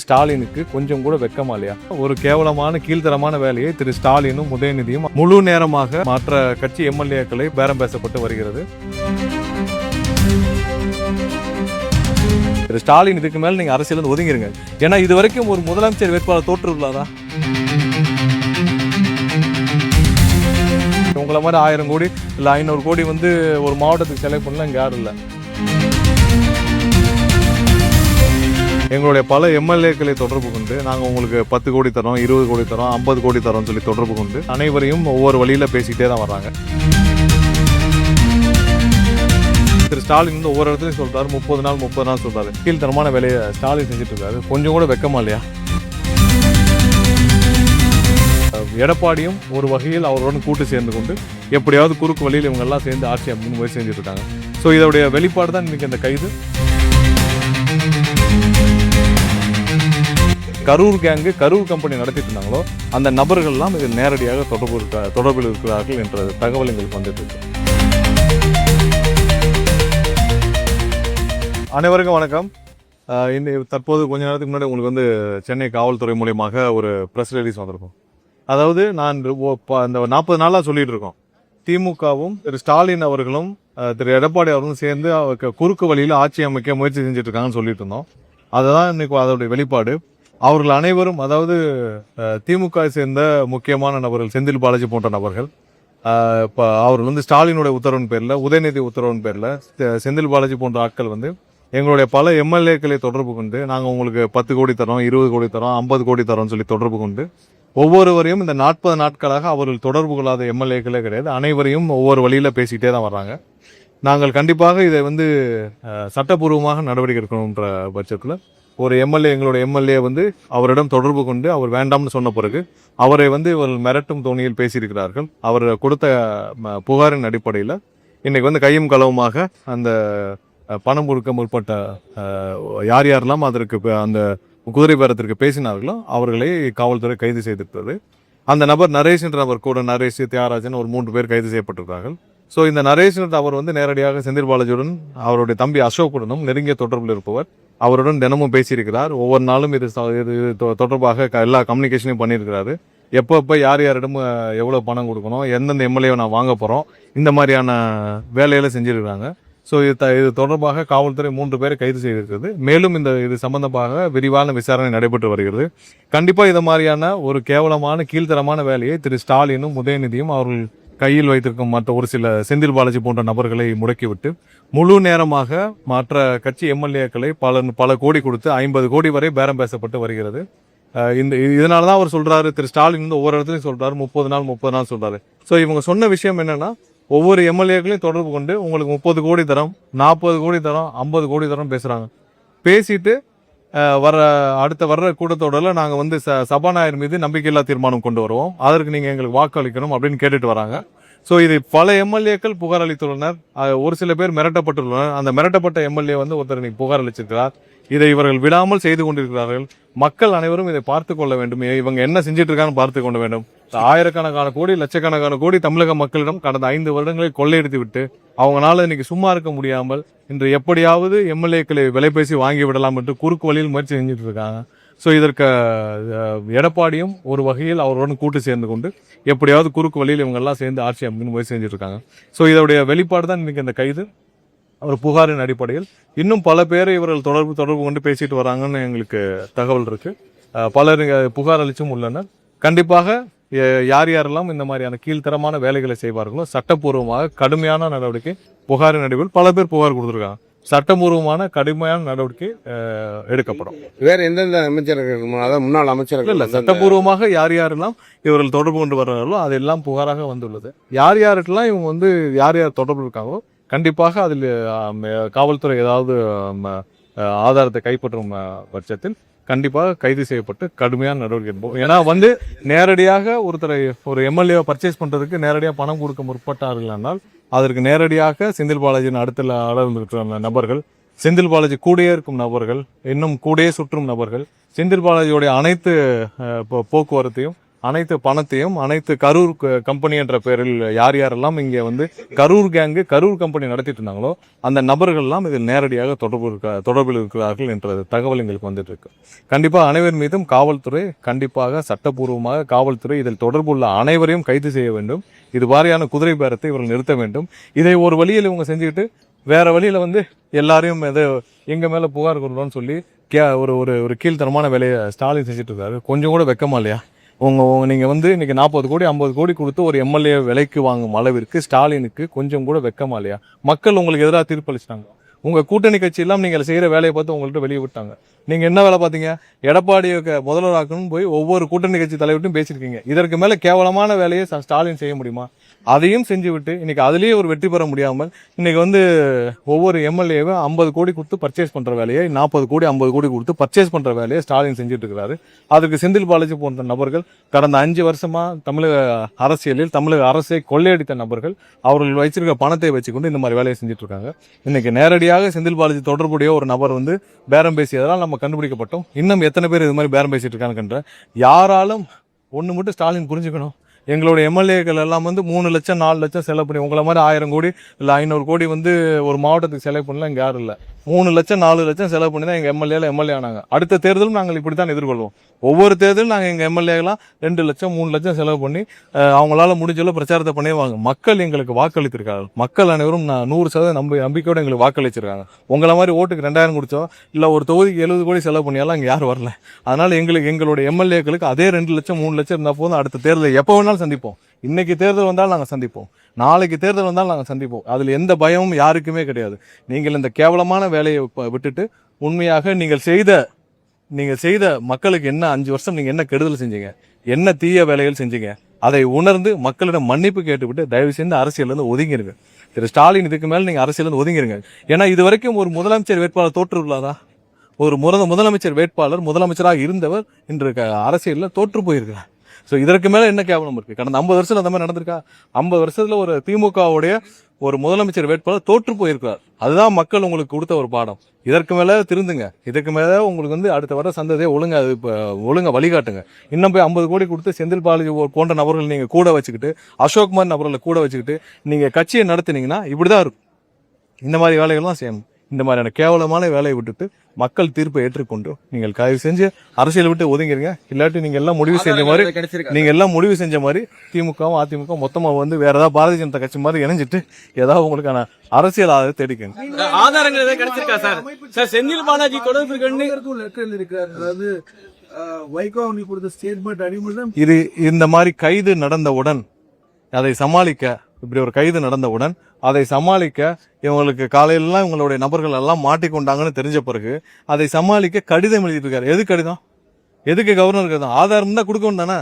ஸ்டாலினுக்கு கொஞ்சம் கூட வெக்கமா இல்லையா? ஒரு கேவலமான கீழ்த்தரமான வேலையை திரு ஸ்டாலினும் உதயநிதியும் முழு நேரமாக மற்ற கட்சி எம்எல்ஏக்களை பேரம் பேசப்பட்டு வருகிறது. திரு ஸ்டாலின் இதுக்கு மேல நீங்க அரசியல் ஒதுங்கிருங்க. ஏன்னா இது வரைக்கும் ஒரு முதலமைச்சர் வேட்பாளர் தோற்றுள்ளாரா? உங்களை மாதிரி 1000 கோடி இல்ல 500 கோடி ஒரு மாவட்டத்துக்கு செலவு பண்ணல இங்க யாரும் இல்லை. எங்களுடைய பல எம்எல்ஏக்களை தொடர்பு கொண்டு நாங்கள் உங்களுக்கு 10 கோடி தரோம், 20 கோடி தரோம், 50 கோடி தரோம் சொல்லி தொடர்பு கொண்டு அனைவரையும் ஒவ்வொரு வழியில பேசிக்கிட்டே தான் வர்றாங்க. திரு ஸ்டாலின் ஒவ்வொரு இடத்துலையும் சொல்றாரு 30 நாள் சொல்றாரு. கீழ்த்தரமான வேலையை ஸ்டாலின் செஞ்சுட்டு இருக்காரு. கொஞ்சம் கூட வெக்கமா இல்லையா? எடப்பாடியும் ஒரு வகையில் அவருடன் கூட்டு சேர்ந்து கொண்டு எப்படியாவது குறுக்கு வழியில் இவங்க எல்லாம் சேர்ந்து ஆட்சி அப்படின்னு முயற்சி செஞ்சுட்டு இருக்காங்க. ஸோ இதோடைய வெளிப்பாடு தான் இன்னைக்கு இந்த கைது. கரூர் கேங்கு கரூர் கம்பெனி நடத்திட்டு இருந்தாங்களோ அந்த நபர்கள்லாம் இது நேரடியாக தொடர்பில் இருக்கிறார்கள் என்ற தகவல் எங்களுக்கு வந்துட்டு இருக்கு. அனைவருக்கும் வணக்கம். தற்போது கொஞ்ச நேரத்துக்கு முன்னாடி உங்களுக்கு சென்னை காவல்துறை மூலியமாக ஒரு ப்ரெஸ் ரிலீஸ் வந்திருக்கும். அதாவது நான் இந்த 40 நாளாக சொல்லிட்டு இருக்கோம், திமுகவும் திரு ஸ்டாலின் அவர்களும் திரு எடப்பாடி அவர்களும் சேர்ந்து குறுக்கு வழியில் ஆட்சி அமைக்க முயற்சி செஞ்சுட்டு இருக்காங்கன்னு சொல்லிட்டு இருந்தோம். அதுதான் இன்னைக்கு அதோடைய வெளிப்பாடு. அவர்கள் அனைவரும், அதாவது திமுக சேர்ந்த முக்கியமான நபர்கள், செந்தில் பாலாஜி போன்ற நபர்கள், இப்போ அவர்கள் ஸ்டாலினுடைய உத்தரவின் பேரில், உதயநிதி உத்தரவின் பேரில் செந்தில் பாலாஜி போன்ற ஆட்கள் எங்களுடைய பல எம்எல்ஏக்களை தொடர்பு கொண்டு நாங்கள் உங்களுக்கு 10 கோடி தரோம், 20 கோடி தரோம், 50 கோடி தரோம்னு சொல்லி தொடர்பு கொண்டு ஒவ்வொருவரையும் இந்த 40 நாட்களாக அவர்கள் தொடர்பு கொள்ளாத எம்எல்ஏக்களே கிடையாது, அனைவரையும் ஒவ்வொரு வழியில் பேசிக்கிட்டே தான் வர்றாங்க. நாங்கள் கண்டிப்பாக இதை சட்டப்பூர்வமாக நடவடிக்கை எடுக்கணுன்ற பட்சத்தில் ஒரு எம்எல்ஏ, எங்களுடைய எம்எல்ஏ அவரிடம் தொடர்பு கொண்டு அவர் வேண்டாம்னு சொன்ன பிறகு அவரை இவர்கள் மிரட்டும் தோணியில் பேசியிருக்கிறார்கள். அவர் கொடுத்த புகாரின் அடிப்படையில் இன்னைக்கு கையும் களவுமாக அந்த பணம் கொடுக்க முற்பட்ட யார் யாரெல்லாம் அதற்கு அந்த குதிரை பேரத்திற்கு பேசினார்களோ அவர்களை காவல்துறை கைது செய்திருக்கிறது. அந்த நபர் நரேஷ் என்ற நபர் கூட, நரேஷ், தியாகராஜன், ஒரு 3 பேர் கைது செய்யப்பட்டிருக்கிறார்கள். ஸோ இந்த நரேஷ் அவர் நேரடியாக செந்தில் பாலாஜியுடன் அவருடைய தம்பி அசோக்குடனும் நெருங்கிய தொடர்பில் இருப்பவர். அவருடன் தினமும் பேசியிருக்கிறார். ஒவ்வொரு நாளும் இது தொடர்பாக எல்லா கம்யூனிகேஷனையும் பண்ணியிருக்கிறாரு. எப்போ யார் யாரிடம் எவ்வளோ பணம் கொடுக்கணும், எந்தெந்த எம்எல்ஏவை நான் வாங்க போகிறோம், இந்த மாதிரியான வேலைகளை செஞ்சுருக்கிறாங்க. ஸோ இது தொடர்பாக காவல்துறை 3 பேரை கைது செய்திருக்கிறது. மேலும் இது சம்பந்தமாக விரிவான விசாரணை நடைபெற்று வருகிறது. கண்டிப்பாக இது மாதிரியான ஒரு கேவலமான கீழ்த்தரமான வேலையை திரு ஸ்டாலினும் உதயநிதியும் அவர்கள் கையில் வைத்திருக்கும் மற்ற ஒரு சில செந்தில் பாலாஜி போன்ற நபர்களை முடக்கிவிட்டு முழு நேரமாக மற்ற கட்சி எம்எல்ஏக்களை பல கோடி கொடுத்து 50 கோடி வரை பேரம் பேசப்பட்டு வருகிறது. இதனால தான் அவர் சொல்றாரு, திரு ஸ்டாலின் ஒவ்வொரு இடத்துலையும் சொல்றாரு 30 நாள் சொல்றாரு. ஸோ இவங்க சொன்ன விஷயம் என்னன்னா, ஒவ்வொரு எம்எல்ஏக்களையும் தொடர்பு கொண்டு உங்களுக்கு 30 கோடி தரோம், 40 கோடி தரோம், 50 கோடி தரோம் பேசுறாங்க. பேசிட்டு அடுத்த வர்ற கூட்டத்தொடரில் நாங்கள் சபாநாயகர் மீது நம்பிக்கையில்லா தீர்மானம் கொண்டு வருவோம், அதற்கு நீங்கள் எங்களுக்கு வாக்களிக்கணும் அப்படின்னு கேட்டுட்டு வராங்க. ஸோ இது பல எம்எல்ஏக்கள் புகார் அளித்துள்ளனர். ஒரு சில பேர் மிரட்டப்பட்டுள்ளனர். அந்த மிரட்டப்பட்ட எம்எல்ஏ ஒருத்தர் இன்னைக்கு புகார் அளிச்சிருக்கிறார். இதை இவர்கள் விடாமல் செய்து கொண்டிருக்கிறார்கள். மக்கள் அனைவரும் இதை பார்த்து கொள்ள வேண்டும். இவங்க என்ன செஞ்சிட்டு இருக்கான்னு பார்த்து கொள்ள வேண்டும். ஆயிரக்கணக்கான கோடி, லட்சக்கணக்கான கோடி தமிழக மக்களிடம் கடந்த 5 வருடங்களை கொள்ளையடித்து விட்டு அவங்களால இன்னைக்கு சும்மா இருக்க முடியாமல் இன்று எப்படியாவது எம்எல்ஏக்களை விலை பேசி வாங்கி விடலாம் என்று குறுக்கு வழியில் முயற்சி செஞ்சுட்டு இருக்காங்க. ஸோ இதற்கு எடப்பாடியும் ஒரு வகையில் அவருடன் கூட்டு சேர்ந்து கொண்டு எப்படியாவது குறுக்கு வழியில் இவங்கெல்லாம் சேர்ந்து ஆட்சி அப்படின்னு முயற்சி செஞ்சுட்டு இருக்காங்க. ஸோ இதோடைய வெளிப்பாடு தான் இன்னைக்கு இந்த கைது. ஒரு புகாரின் அடிப்படையில் இன்னும் பல பேரை இவர்கள் தொடர்பு கொண்டு பேசிட்டு வராங்கன்னு எங்களுக்கு தகவல் இருக்கு. பலர் புகார் அளிச்சும் உள்ளனர். கண்டிப்பாக யார் யாரெல்லாம் இந்த மாதிரியான கீழ்த்தரமான வேலைகளை செய்வார்களோ சட்டப்பூர்வமாக கடுமையான நடவடிக்கை, புகாரின் அடிப்படையில் பல பேர் புகார் கொடுத்துருக்காங்க, சட்டபூர்வமான கடுமையான நடவடிக்கை எடுக்கப்படும். வேற எந்தெந்த அமைச்சர்கள், அதாவது முன்னாள் அமைச்சர்கள் இல்ல, சட்டபூர்வமாக யார் யாரெல்லாம் இவர்கள் தொடர்பு கொண்டு வர்றார்களோ அதெல்லாம் புகாராக வந்துள்ளது. யார் யாருக்கெல்லாம் இவங்க யார் யார் தொடர்பு இருக்காங்களோ கண்டிப்பாக அதில் காவல்துறை ஏதாவது ஆதாரத்தை கைப்பற்றும் பட்சத்தில் கண்டிப்பாக கைது செய்யப்பட்டு கடுமையான நடவடிக்கை எடுப்போம். ஏன்னா நேரடியாக ஒரு எம்எல்ஏ பர்ச்சேஸ் பண்றதுக்கு நேரடியாக பணம் கொடுக்க முற்பட்டார்கள் என்றால் அதற்கு நேரடியாக செந்தில் பாலாஜியின் அடுத்த அளவில் இருக்கிற நபர்கள், செந்தில் பாலாஜி கூடயே இருக்கும் நபர்கள், இன்னும் கூடயே சுற்றும் நபர்கள், செந்தில் பாலாஜியோடைய அனைத்து போக்குவரத்தையும் அனைத்து பணத்தையும் அனைத்து கரூர் கம்பெனி என்ற பெயரில் யார் யாரெல்லாம் இங்கே வந்து கரூர் கேங்கு கரூர் கம்பெனி நடத்திட்டு இருந்தாங்களோ அந்த நபர்கள்லாம் இதில் நேரடியாக தொடர்பில் இருக்கிறார்கள் என்ற தகவல் எங்களுக்கு வந்துட்டு இருக்கு. கண்டிப்பாக அனைவர் மீதும் காவல்துறை கண்டிப்பாக சட்டப்பூர்வமாக காவல்துறை இதில் தொடர்புள்ள அனைவரையும் கைது செய்ய வேண்டும். இது வாரியான குதிரை பேரத்தை இவர்கள் நிறுத்த வேண்டும். இதை ஒரு வழியில் இவங்க செஞ்சுக்கிட்டு வேற வழியில் வந்து எல்லாரையும் எதை எங்கள் மேலே புகார் கொடுறோன்னு சொல்லி ஒரு ஒரு ஒரு கீழ்த்தரமான வேலையை ஸ்டாலின் செஞ்சுட்டு இருக்காரு. கொஞ்சம் கூட வெக்கமா இல்லையா? நீங்கள் வந்து இன்னைக்கு 40 கோடி 50 கோடி கொடுத்து ஒரு எம்எல்ஏ விலைக்கு வாங்கும் அளவிற்கு ஸ்டாலினுக்கு கொஞ்சம் கூட வெக்கமா இல்லையா? மக்கள் உங்களுக்கு எதிராக தீர்ப்பளிச்சிட்டாங்க. உங்கள் கூட்டணி கட்சி எல்லாம் நீங்கள் செய்கிற வேலையை பார்த்து உங்கள்கிட்ட வெளியே விட்டாங்க. நீங்கள் என்ன வேலை பார்த்தீங்க? எடப்பாடியை முதல்வராக்கணும்னு போய் ஒவ்வொரு கூட்டணி கட்சி தலைவர்கிட்டும் பேசியிருக்கீங்க. இதற்கு மேலே கேவலமான வேலையை ஸ்டாலின் செய்ய முடியுமா? அதையும் செஞ்சு விட்டு இன்னைக்கு அதுலேயே ஒரு வெற்றி பெற முடியாமல் இன்னைக்கு வந்து ஒவ்வொரு எம்எல்ஏவும் 50 கோடி கொடுத்து பர்ச்சேஸ் பண்ணுற வேலையை 40 கோடி 50 கோடி கொடுத்து பர்ச்சேஸ் பண்ணுற வேலையை ஸ்டாலின் செஞ்சுட்டு இருக்கிறாரு. அதுக்கு செந்தில் பாலாஜி போன்ற நபர்கள் கடந்த 5 வருஷமா தமிழக அரசியலில் தமிழக அரசை கொள்ளையடித்த நபர்கள் அவர்கள் வச்சிருக்க பணத்தை வச்சுக்கொண்டு இந்த மாதிரி வேலையை செஞ்சுட்டு இருக்காங்க. இன்னைக்கு நேரடியாக செந்தில் பாலாஜி தொடர்புடைய ஒரு நபர் வந்து பேரம் பேசியதெல்லாம் நம்ம கண்டுபிடிக்கப்பட்டோம். இன்னும் எத்தனை பேர் இது மாதிரி பேரம் பேசிட்டு இருக்காங்கன்ற யாராலும் ஒன்று மட்டும் ஸ்டாலின் புரிஞ்சுக்கணும். எங்களுடைய எம்எல்ஏக்கள் எல்லாம் வந்து 3 லட்சம் 4 லட்சம் செலவு பண்ணி உங்களை மாதிரி 1000 கோடி இல்லை 500 கோடி வந்து ஒரு மாவட்டத்துக்கு செலவு பண்ணலாம் இங்கே யாரும் இல்லை. 3 லட்சம் 4 லட்சம் செலவு பண்ணி தான் எங்கள் எம்எல்ஏ ஆனாங்க. அடுத்த தேர்தலும் நாங்கள் இப்படி தான் எதிர்கொள்வோம். ஒவ்வொரு தேர்தலும் நாங்கள் எங்கள் எம்எல்ஏலாம் 2 லட்சம் 3 லட்சம் செலவு பண்ணி அவங்களால முடிஞ்சளவு பிரச்சாரத்தை பண்ணிடுவாங்க. மக்கள் எங்களுக்கு வாக்களித்திருக்காங்க. மக்கள் அனைவரும் 100% நம்பிக்கையோடு எங்களுக்கு வாக்களிச்சிருக்காங்க. உங்களை மாதிரி ஓட்டுக்கு 2000 கொடுத்தோம் இல்லை ஒரு தொகுதிக்கு 70 கோடி செலவு பண்ணியாலும் இங்கே யாரும் வரல. அதனால எங்களுடைய எம்எல்ஏக்களுக்கு அதே 2 லட்சம் 3 லட்சம் இருந்தால் போதும். அடுத்த தேர்தலை எப்போ வேணாலும் சந்திப்போம். இன்னைக்கு தேர்தல் வந்தாலும் நாங்கள் சந்திப்போம், நாளைக்கு தேர்தல் வந்தாலும் நாங்கள் சந்திப்போம். அதில் எந்த பயமும் யாருக்குமே கிடையாது. நீங்கள் இந்த கேவலமான வேலையை விட்டுட்டு உண்மையாக நீங்கள் செய்த மக்களுக்கு என்ன 5 வருஷம் நீங்கள் என்ன கெடுதல் செஞ்சீங்க, என்ன தீய வேலைகள் செஞ்சீங்க, அதை உணர்ந்து மக்களிடம் மன்னிப்பு கேட்டுவிட்டு தயவு செய்து அரசியலேருந்து ஒதுங்கிருங்க. திரு ஸ்டாலின், இதுக்கு மேலே நீங்கள் அரசியலேருந்து ஒதுங்கிருங்க. ஏன்னா இது வரைக்கும் ஒரு முதலமைச்சர் வேட்பாளர் தோற்றுள்ளாரா? ஒரு முதலமைச்சர் வேட்பாளர் முதலமைச்சராக இருந்தவர் இன்று அரசியலில் தோற்று போயிருக்கிறார். ஸோ இதற்கு மேலே என்ன கேவலம் இருக்குது? கடந்த 50 வருஷத்தில் அந்த மாதிரி நடந்திருக்கா? 50 வருஷத்தில் ஒரு திமுகவுடைய ஒரு முதலமைச்சர் வேட்பாளர் தோற்று போயிருக்கிறார். அதுதான் மக்கள் உங்களுக்கு கொடுத்த ஒரு பாடம். இதற்கு மேலே திருந்துங்க. இதுக்கு மேலே உங்களுக்கு வந்து அடுத்த வர சந்ததியை ஒழுங்கா வழிகாட்டுங்க. இன்னும் போய் 50 கோடி கொடுத்து செந்தில் பாலாஜி போன்ற நபர்கள் நீங்கள் கூட வச்சுக்கிட்டு, அசோக்குமார் நபர்களை கூட வச்சுக்கிட்டு நீங்கள் கட்சியை நடத்தினீங்கன்னா இப்படி தான் இருக்கும். இந்த மாதிரி வேலைகள்லாம் செய்யணும். இந்த மாதிரியான கேவலமான வேலையை விட்டுட்டு மக்கள் தீர்ப்பை ஏற்றுக்கொண்டு நீங்கள் தயவு செஞ்சு அரசியல் விட்டு ஒதுங்கிருங்க. இல்லாட்டி நீங்கள் எல்லாம் முடிவு செஞ்ச மாதிரி திமுகவும் அதிமுகவும் மொத்தமாக வந்து வேற ஏதாவது பாரதிய ஜனதா கட்சி மாதிரி இணைஞ்சிட்டு ஏதாவது உங்களுக்கான அரசியல் ஆதரவு தேடிக்கங்க. ஆதாரங்கள் ஏதாவது கிடைச்சிருக்கா சார்? சார் செந்தில் பாலாஜி தொடர்பு இது இந்த மாதிரி கைது நடந்தவுடன் அதை சமாளிக்க, இப்படி ஒரு கைது நடந்தவுடன் அதை சமாளிக்க இவங்களுக்கு காலையிலலாம் இவங்களுடைய நபர்கள் எல்லாம் மாட்டிக்கொண்டாங்கன்னு தெரிஞ்ச பிறகு அதை சமாளிக்க கடிதம் எழுதிட்டு இருக்காரு. எது கடிதம்? எதுக்கு கவர்னர் கடிதம்? ஆதாரம் தான் கொடுக்கணும் தானே?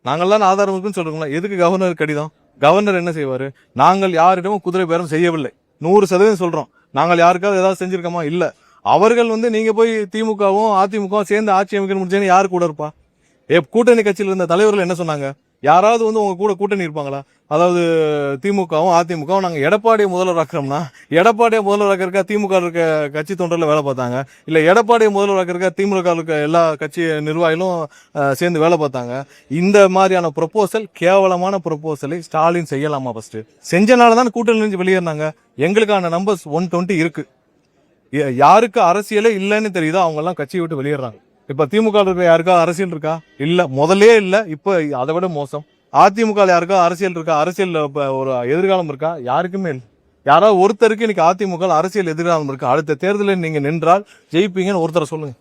நாங்கள்லாம் ஆதாரம் இருக்குன்னு சொல்றோங்களா? எதுக்கு கவர்னர் கடிதம்? கவர்னர் என்ன செய்வாரு? நாங்கள் யாரிடமும் குதிரை பேரம் செய்யவில்லை, 100% சொல்றோம். நாங்கள் யாருக்காவது ஏதாவது செஞ்சிருக்கோமா? இல்ல. அவர்கள் வந்து நீங்க போய் திமுகவும் அதிமுகவும் சேர்ந்து ஆட்சி அமைக்கணும் முடிச்சேன்னு யாரு கூட இருப்பா? கூட்டணி கட்சியில் இருந்த தலைவர்கள் என்ன சொன்னாங்க? யாராவது வந்து உங்க கூட கூட்டணி இருப்பாங்களா? அதாவது திமுகவும் அதிமுகவும் நாங்கள் எடப்பாடியை முதல்வராக்கிறோம்னா எடப்பாடியை முதல்வராக்கிறக்கா திமுக இருக்க கட்சி தொண்டரில் வேலை பார்த்தாங்க, இல்லை எடப்பாடியை முதல்வராக்கிறக்கா திமுக இருக்க எல்லா கட்சி நிர்வாகிகளும் சேர்ந்து வேலை பார்த்தாங்க. இந்த மாதிரியான ப்ரொபோசல், கேவலமான ப்ரொபோசலை ஸ்டாலின் செய்யலாமா? ஃபர்ஸ்ட் செஞ்சனால தான் கூட்டணி இருந்து வெளியேறினாங்க. எங்களுக்கான நம்பர்ஸ் 120 இருக்கு. யாருக்கு அரசியலே இல்லைன்னு தெரியுதோ அவங்க எல்லாம் கட்சியை விட்டு வெளியேறாங்க. இப்ப திமுக இருக்க யாருக்கா அரசியல் இருக்கா? இல்ல, முதலே இல்ல. இப்ப அதை விட மோசம். அதிமுக யாருக்கா அரசியல் இருக்கா? அரசியல் ஒரு எதிர்காலம் இருக்கா? யாருக்குமே இல்லை. யாராவது ஒருத்தருக்கு இன்னைக்கு அதிமுக அரசியல் எதிர்காலம் இருக்கா? அடுத்த தேர்தலில் நீங்க நின்றால் ஜெயிப்பீங்கன்னு ஒருத்தரை சொல்லுங்க.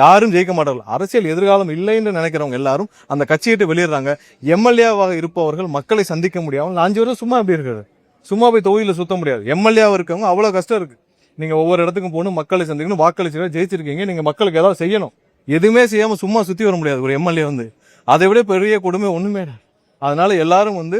யாரும் ஜெயிக்க மாட்டார்கள். அரசியல் எதிர்காலம் இல்லைன்னு நினைக்கிறவங்க எல்லாரும் அந்த கட்சியிட்டு வெளியேறாங்க. எம்எல்ஏவாக இருப்பவர்கள் மக்களை சந்திக்க முடியாமல் 5 வருஷம் சும்மா எப்படி இருக்கிறது? சும்மா போய் தொகுதியில் சுத்த முடியாது. எம்எல்ஏவா இருக்கவங்க அவ்வளவு கஷ்டம் இருக்கு. நீங்க ஒவ்வொரு இடத்துக்கும் போகணும், மக்களை சந்திக்கணும், வாக்களிச்சு ஜெயிச்சிருக்கீங்க. நீங்க மக்களுக்கு ஏதாவது செய்யணும். எதுவுமே செய்யாம சும்மா சுத்தி வர முடியாது ஒரு எம்எல்ஏ வந்து. அதை விட பெரிய கொடுமை ஒண்ணுமே. அதனால எல்லாரும் வந்து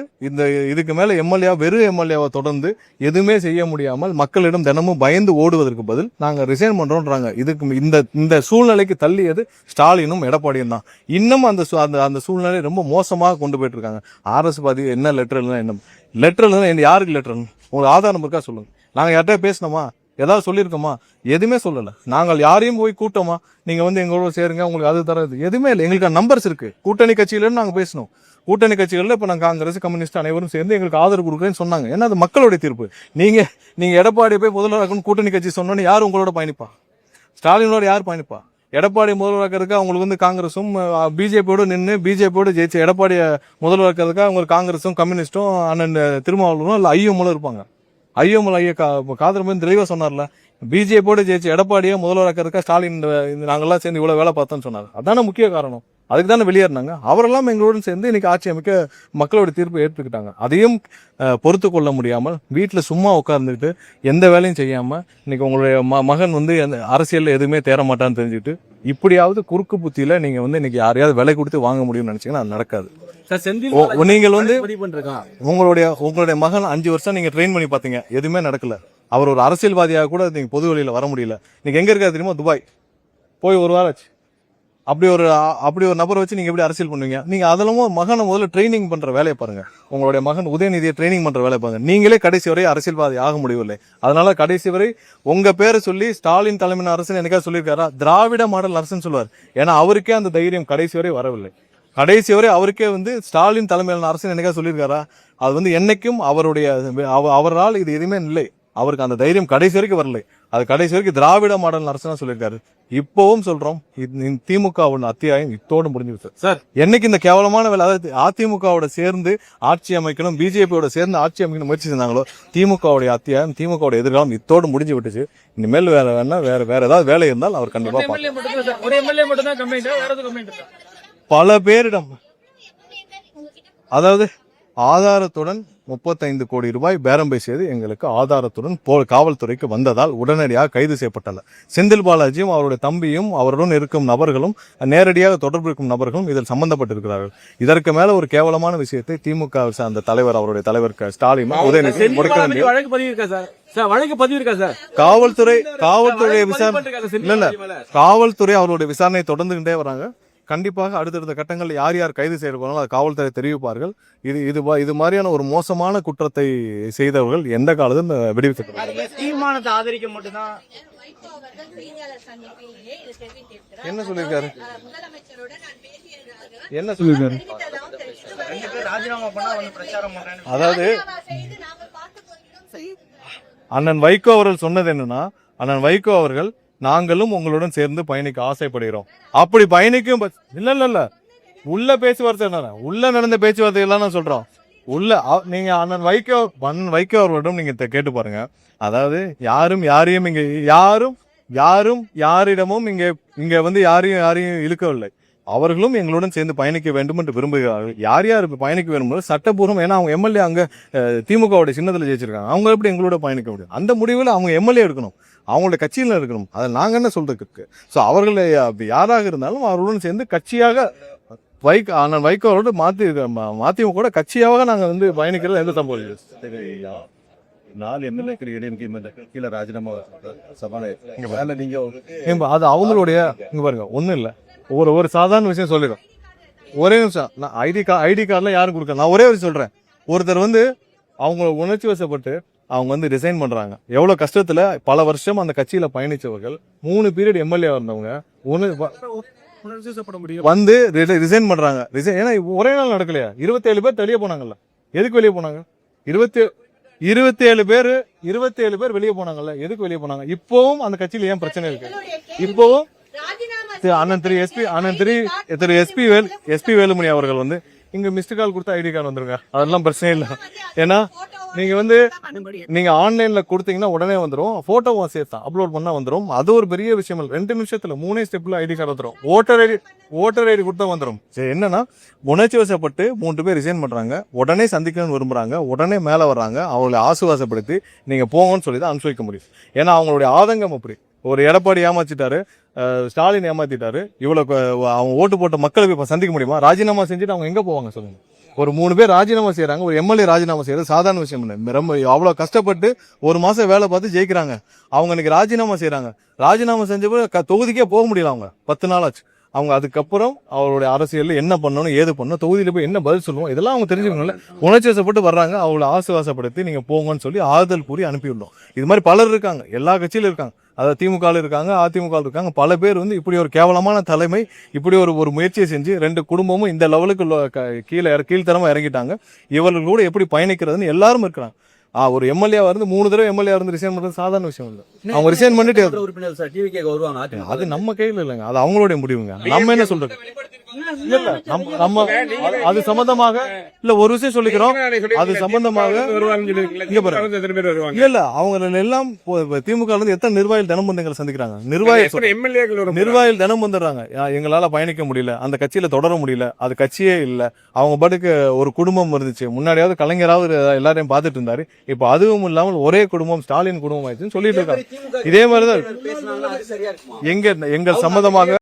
இதுக்கு மேல வெறும் எம்எல்ஏவை தொடர்ந்து எதுவுமே செய்ய முடியாமல் மக்களிடம் தினமும் பயந்து ஓடுவதற்கு பதில் நாங்க ரிசைன் பண்றோம்ன்றாங்க. இதுக்கு இந்த சூழ்நிலைக்கு தள்ளியது ஸ்டாலினும் எடப்பாடியும் தான். இன்னும் அந்த சூழ்நிலை ரொம்ப மோசமாக கொண்டு போயிட்டு இருக்காங்க. RS பாதி என்ன லெட்டர் எழுதுனா என்ன யாருக்கு லெட்டர்? உங்களுக்கு ஆதாரம் இருக்கா சொல்லுங்க. நாங்க யார்கிட்ட பேசினோமா? ஏதாவது சொல்லியிருக்கோமா? எதுவுமே சொல்லலை. நாங்கள் யாரையும் போய் கூட்டமா நீங்கள் வந்து எங்களோட சேருங்க உங்களுக்கு அது தரது எதுவுமே இல்லை. எங்களுக்கு நம்பர்ஸ் இருக்குது. கூட்டணி கட்சியிலன்னு நாங்கள் பேசணும். கூட்டணி கட்சிகளில் இப்போ நாங்கள் காங்கிரஸ் கம்யூனிஸ்ட் அனைவரும் சேர்ந்து எங்களுக்கு ஆதரவு கொடுக்குறேன்னு சொன்னாங்க. ஏன்னா அது மக்களுடைய தீர்ப்பு. நீங்கள் எடப்பாடி போய் முதல்வராக்கணும் கூட்டணி கட்சி சொன்னோன்னு யார் உங்களோட பயணிப்பா? ஸ்டாலினோட யார் பயணிப்பா? எடப்பாடி முதல்வராக்கிறதுக்கு அவங்களுக்கு வந்து காங்கிரஸும் பிஜேபியோடு நின்று பிஜேபியோடு ஜெயிச்சு எடப்பாடியை முதல்வராக்கிறதுக்கு அவங்களுக்கு காங்கிரஸும் கம்யூனிஸ்ட்டும் அண்ணன் திருமாவளவனும் இல்லை ஐயோமலும் இருப்பாங்க. ஐயோமல் ஐயா காதர் தெளிவாக சொன்னார்ல, பிஜேபியோடு ஜெயிச்சு எடப்பாடியை முதல்வராக்கிறதுக்கு ஸ்டாலின் நாங்கள்லாம் சேர்ந்து இவ்வளோ வேலை பார்த்தோன்னு சொன்னார். அதான முக்கிய காரணம். அதுக்கு தானே வெளியேறினாங்க. அவரெல்லாம் எங்களுடன் சேர்ந்து இன்னைக்கு ஆட்சி அமைக்க மக்களோட தீர்ப்பு ஏற்றுக்கிட்டாங்க. அதையும் பொறுத்து கொள்ள முடியாமல் வீட்டில் சும்மா உட்கார்ந்துட்டு எந்த வேலையும் செய்யாமல் இன்னைக்கு உங்களுடைய மகன் வந்து அரசியலில் எதுவுமே தேர மாட்டான்னு தெரிஞ்சுக்கிட்டு இப்படியாவது குறுக்கு புத்தியில் நீங்கள் வந்து இன்னைக்கு யாரையாவது விலை கொடுத்து வாங்க முடியும்னு நினச்சிங்கன்னா அது நடக்காது. சார் செந்தில் நீங்கள் வந்து பதிவு பண்ணிருக்கான். உங்களுடைய மகன் 5 வருஷம் நீங்கள் ட்ரெயின் பண்ணி பார்த்தீங்க, எதுவுமே நடக்கல. அவர் ஒரு அரசியல்வாதியாக கூட நீங்கள் பொது வழியில் வர முடியல. இன்னைக்கு எங்கே இருக்காது தெரியுமா? துபாய் போய் 1 வாரம் ஆச்சு. அப்படி ஒரு நபரை வச்சு நீங்கள் எப்படி அரசியல் பண்ணுவீங்க? நீங்கள் அதெல்லாம் மகனை முதல்ல ட்ரைனிங் பண்ணுற வேலையை பாருங்கள். உங்களுடைய மகன் உதயநிதியை ட்ரைனிங் பண்ணுற வேலையை பாருங்கள். நீங்களே கடைசி வரை அரசியல்வாதி ஆக முடியவில்லை. அதனால கடைசி வரை உங்கள் பேரை சொல்லி ஸ்டாலின் தலைமையின் அரசு எனக்காக சொல்லியிருக்காரா? திராவிட மாடல் அரசுன்னு சொல்லுவார். ஏன்னா அவருக்கே அந்த தைரியம் கடைசி வரை வரவில்லை. கடைசி வரை அவருக்கே வந்து ஸ்டாலின் தலைமையிலான அரசு எனக்காக சொல்லியிருக்காரா? அது வந்து என்னைக்கும் அவரால் இது எதுவுமே இல்லை. அவருக்கு அந்த தைரியம் கடைசி வரைக்கும் வரலை. அது கடைசி வரைக்கும் திராவிட மாடல் அரசு தான் சொல்லியிருக்காரு. இப்பவும் சொல்றோம், திமுகவோட அத்தியாயம் இத்தோடு முடிஞ்சிருக்கு சார். என்னைக்கு இந்த கேவலமான வேலை, அதாவது அதிமுகவோட சேர்ந்து ஆட்சி அமைக்கணும், பிஜேபியோட சேர்ந்து ஆட்சி அமைக்கணும் முயற்சி செஞ்சாங்களோ, திமுகவுடைய அத்தியாயம், திமுகவோட எதிர்காலம் இத்தோடு முடிஞ்சு விட்டுச்சு. இனிமேல் வேற ஏதாவது வேலை இருந்தால் அவர் கண்டிப்பா பல பேரிடம், அதாவது ஆதாரத்துடன் 35 கோடி ரூபாய் பேரம் பேசியது எங்களுக்கு ஆதாரத்துடன் காவல்துறைக்கு வந்ததால் உடனடியாக கைது செய்யப்பட்டனர். செந்தில் பாலாஜியும் அவருடைய தம்பியும் அவருடன் இருக்கும் நபர்களும் நேரடியாக தொடர்பு இருக்கும் நபர்களும் இதில் சம்பந்தப்பட்டிருக்கிறார்கள். இதற்கு மேல ஒரு கேவலமான விஷயத்தை திமுக அந்த தலைவர், அவருடைய தலைவர் ஸ்டாலின் உதயநிதி காவல்துறை அவருடைய விசாரணை தொடர்ந்துகிட்டே வராங்க. கண்டிப்பாக அடுத்தடுத்த கட்டங்கள் யார் யார் கைது செய்யப்படுவாங்களோ அது காவல்துறை தெரிவிப்பார்கள். இது மாதிரியான ஒரு மோசமான குற்றத்தை செய்தவர்கள் எந்த காலத்தும் விடுவிக்கப்படுவார்கள். என்ன சொல்லியிருக்காரு? அதாவது அண்ணன் வைகோ அவர்கள் சொன்னது என்னன்னா, அண்ணன் வைகோ அவர்கள் நாங்களும் உங்களுடன் சேர்ந்து பயணிக்க ஆசைப்படுகிறோம். அப்படி பயணிக்கும் இல்ல உள்ள பேச்சுவார்த்தை என்ன, உள்ள நடந்த பேச்சுவார்த்தை எல்லாம் நான் சொல்றோம். நீங்க அண்ணன் வைகோ அவர்களிடம் நீங்க கேட்டு பாருங்க. அதாவது யாரும் யாரிடமும் இங்க வந்து யாரையும் இழுக்கவில்லை. அவர்களும் எங்களுடன் சேர்ந்து பயணிக்க வேண்டும் என்று விரும்புகிறார்கள். யார் பயணிக்க வேண்டும் சட்டப்பூர்வம். ஏன்னா அவங்க எம்எல்ஏ அங்க திமுகவுடைய சின்னத்தில் ஜெயிச்சிருக்காங்க. அவங்க எப்படி எங்களோட பயணிக்க முடியும்? அந்த முடிவில் அவங்க எம்எல்ஏ எடுக்கணும், அவங்களுடைய கட்சியில் இருக்கணும். அதை நாங்க என்ன சொல்றதுக்கு? ஸோ அவர்கள் யாராக இருந்தாலும் அவர்களுடன் சேர்ந்து கட்சியாக அண்ணன் வைகோவோட மதிமுக கூட கட்சியாக நாங்க வந்து பயணிக்கிறது எந்த சம்பவம் இல்லை. 4 எம்எல்ஏ கீழே ராஜினாமா அது அவங்களுடைய இங்க பாருங்க ஒன்றும் இல்லை. ஒரு சாதாரண விஷயம் சொல்லிடும். ஒரே நிமிஷம், நான் ஐடி கார்டெலாம் யாரும் கொடுக்க, நான் ஒரே ஒரு சொல்றேன். ஒருத்தர் வந்து அவங்க உணர்ச்சி வசப்பட்டு அவங்க வந்து ரிசைன் பண்றாங்க. எவ்வளவு கஷ்டத்துல பல வருஷம் அந்த கட்சியில பயணிச்சவர்கள், 3 பீரியட் எம்எல்ஏ இருந்தவங்க வந்து ரிசைன் பண்றாங்க. ஏன்னா ஒரே நாள் நடக்கலையா? 27 பேர் வெளியே போனாங்கல்ல. எதுக்கு வெளியே போனாங்க? 27 பேர் வெளியே போனாங்கல்ல. எதுக்கு வெளியே போனாங்க? இப்பவும் அந்த கட்சியில ஏன் பிரச்சனை இருக்கு? இப்பவும் திரு எஸ்பி வேலுமணி அவர்கள் வந்து இங்க மிஸ்டு கால் கொடுத்தா ஐடி கார்டு வந்துருங்க, அதெல்லாம் பிரச்சனை இல்லை. ஏன்னா நீங்க ஆன்லைன்ல கொடுத்தீங்கன்னா உடனே வந்துடும். போட்டோவும் சேர்த்தா அப்லோட் பண்ணா வந்துடும். அது ஒரு பெரிய விஷயம் இல்லை. 2 நிமிஷத்துல 3 ஸ்டெப்ல ஐடி கார்டு வந்துடும். ஓட்டர் ஐடி கொடுத்தா வந்துடும். சரி, என்னன்னா உணர்ச்சி வசப்பட்டு 3 பேர் ரிசைன் பண்றாங்க. உடனே சந்திக்கணும்னு விரும்புறாங்க. உடனே மேல வர்றாங்க. அவங்களை ஆசுவாசப்படுத்தி நீங்க போங்கன்னு சொல்லி தான் அனுப்பிச்சு வைக்க முடியும். ஏன்னா அவங்களுடைய ஆதங்கம் அப்படி. ஒரு எடப்பாடி ஏமாத்திட்டாரு, ஸ்டாலின் ஏமாத்திட்டாரு. இவ்வளவு அவங்க ஓட்டு போட்ட மக்களை இப்ப சந்திக்க முடியுமா? ராஜினாமா செஞ்சுட்டு அவங்க எங்க போவாங்க சொல்லுங்க? ஒரு 3 பேர் ராஜினாமா செய்யறாங்க. ஒரு எம்எல்ஏ ராஜினாமா செய்யறது சாதாரண விஷயம் இல்லை. ரொம்ப அவ்வளவு கஷ்டப்பட்டு 1 மாசம் வேலை பார்த்து ஜெயிக்கிறாங்க. அவங்க இன்னைக்கு ராஜினாமா செய்யறாங்க. ராஜினாமா செஞ்ச தொகுதிக்கே போக முடியல. அவங்க 10 நாள் ஆச்சு. அவங்க அதுக்கப்புறம் அவருடைய அரசியல்ல என்ன பண்ணணும் ஏது பண்ணணும் தொகுதியில போய் என்ன பதில் சொல்லுவோம் இதெல்லாம் அவங்க தெரிஞ்சுக்கணும்ல. உணர்ச்சிவசப்பட்டு வர்றாங்க, அவங்கள ஆசுவாசப்படுத்தி நீங்க போங்கன்னு சொல்லி ஆறுதல் கூறி அனுப்பிவிடணும். இது மாதிரி பலர் இருக்காங்க, எல்லா கட்சியிலும் இருக்காங்க. அதாவது திமுக இருக்காங்க, அதிமுக இருக்காங்க. பல பேர் வந்து இப்படி ஒரு கேவலமான தலைமை இப்படி ஒரு முயற்சியை செஞ்சு 2 குடும்பமும் இந்த லெவலுக்கு கீழ்த்தரமா இறங்கிட்டாங்க. இவர்கள் கூட எப்படி பயணிக்கிறதுன்னு எல்லாரும் இருக்கிறாங்க. ஒரு எம்எல்ஏ இருந்து 3 தடவை எம்எல்ஏ இருந்து ரிசைன் பண்றது சாதாரண விஷயம் இல்லை. அவங்க ரிசைன் பண்ணிட்டு உறுப்பினர் சார் டிவிகே வருவாங்க. அது நம்ம கையில இல்லைங்க, அது அவங்களுடைய முடிவுங்க. நம்ம என்ன சொல்றது? இல்ல இல்ல நம்ம அது சம்பந்தமாக இல்ல ஒரு விஷயம் சொல்லிக்கிறோம். அது சம்பந்தமாக இங்க பாருங்க. இல்ல இல்ல அவங்க எல்லாம் திமுக இருந்து எத்தனை நிர்வாகிகள் தினமந்தங்களை சந்திக்கிறாங்க. நிர்வாகிகள் தினம் வந்துடுறாங்க. எங்களால பயணிக்க முடியல, அந்த கட்சியில தொடர முடியல, அது கட்சியே இல்ல. அவங்க பாட்டுக்கு ஒரு குடும்பம் இருந்துச்சு, முன்னாடியாவது கலைஞராவது எல்லாரையும் பார்த்துட்டு இருந்தாரு. இப்ப அதுவும் இல்லாமல் ஒரே குடும்பம் ஸ்டாலின் குடும்பம் ஆயிடுச்சுன்னு சொல்லிட்டு இருக்காங்க. இதே மாதிரிதான் எங்க சம்பந்தமாக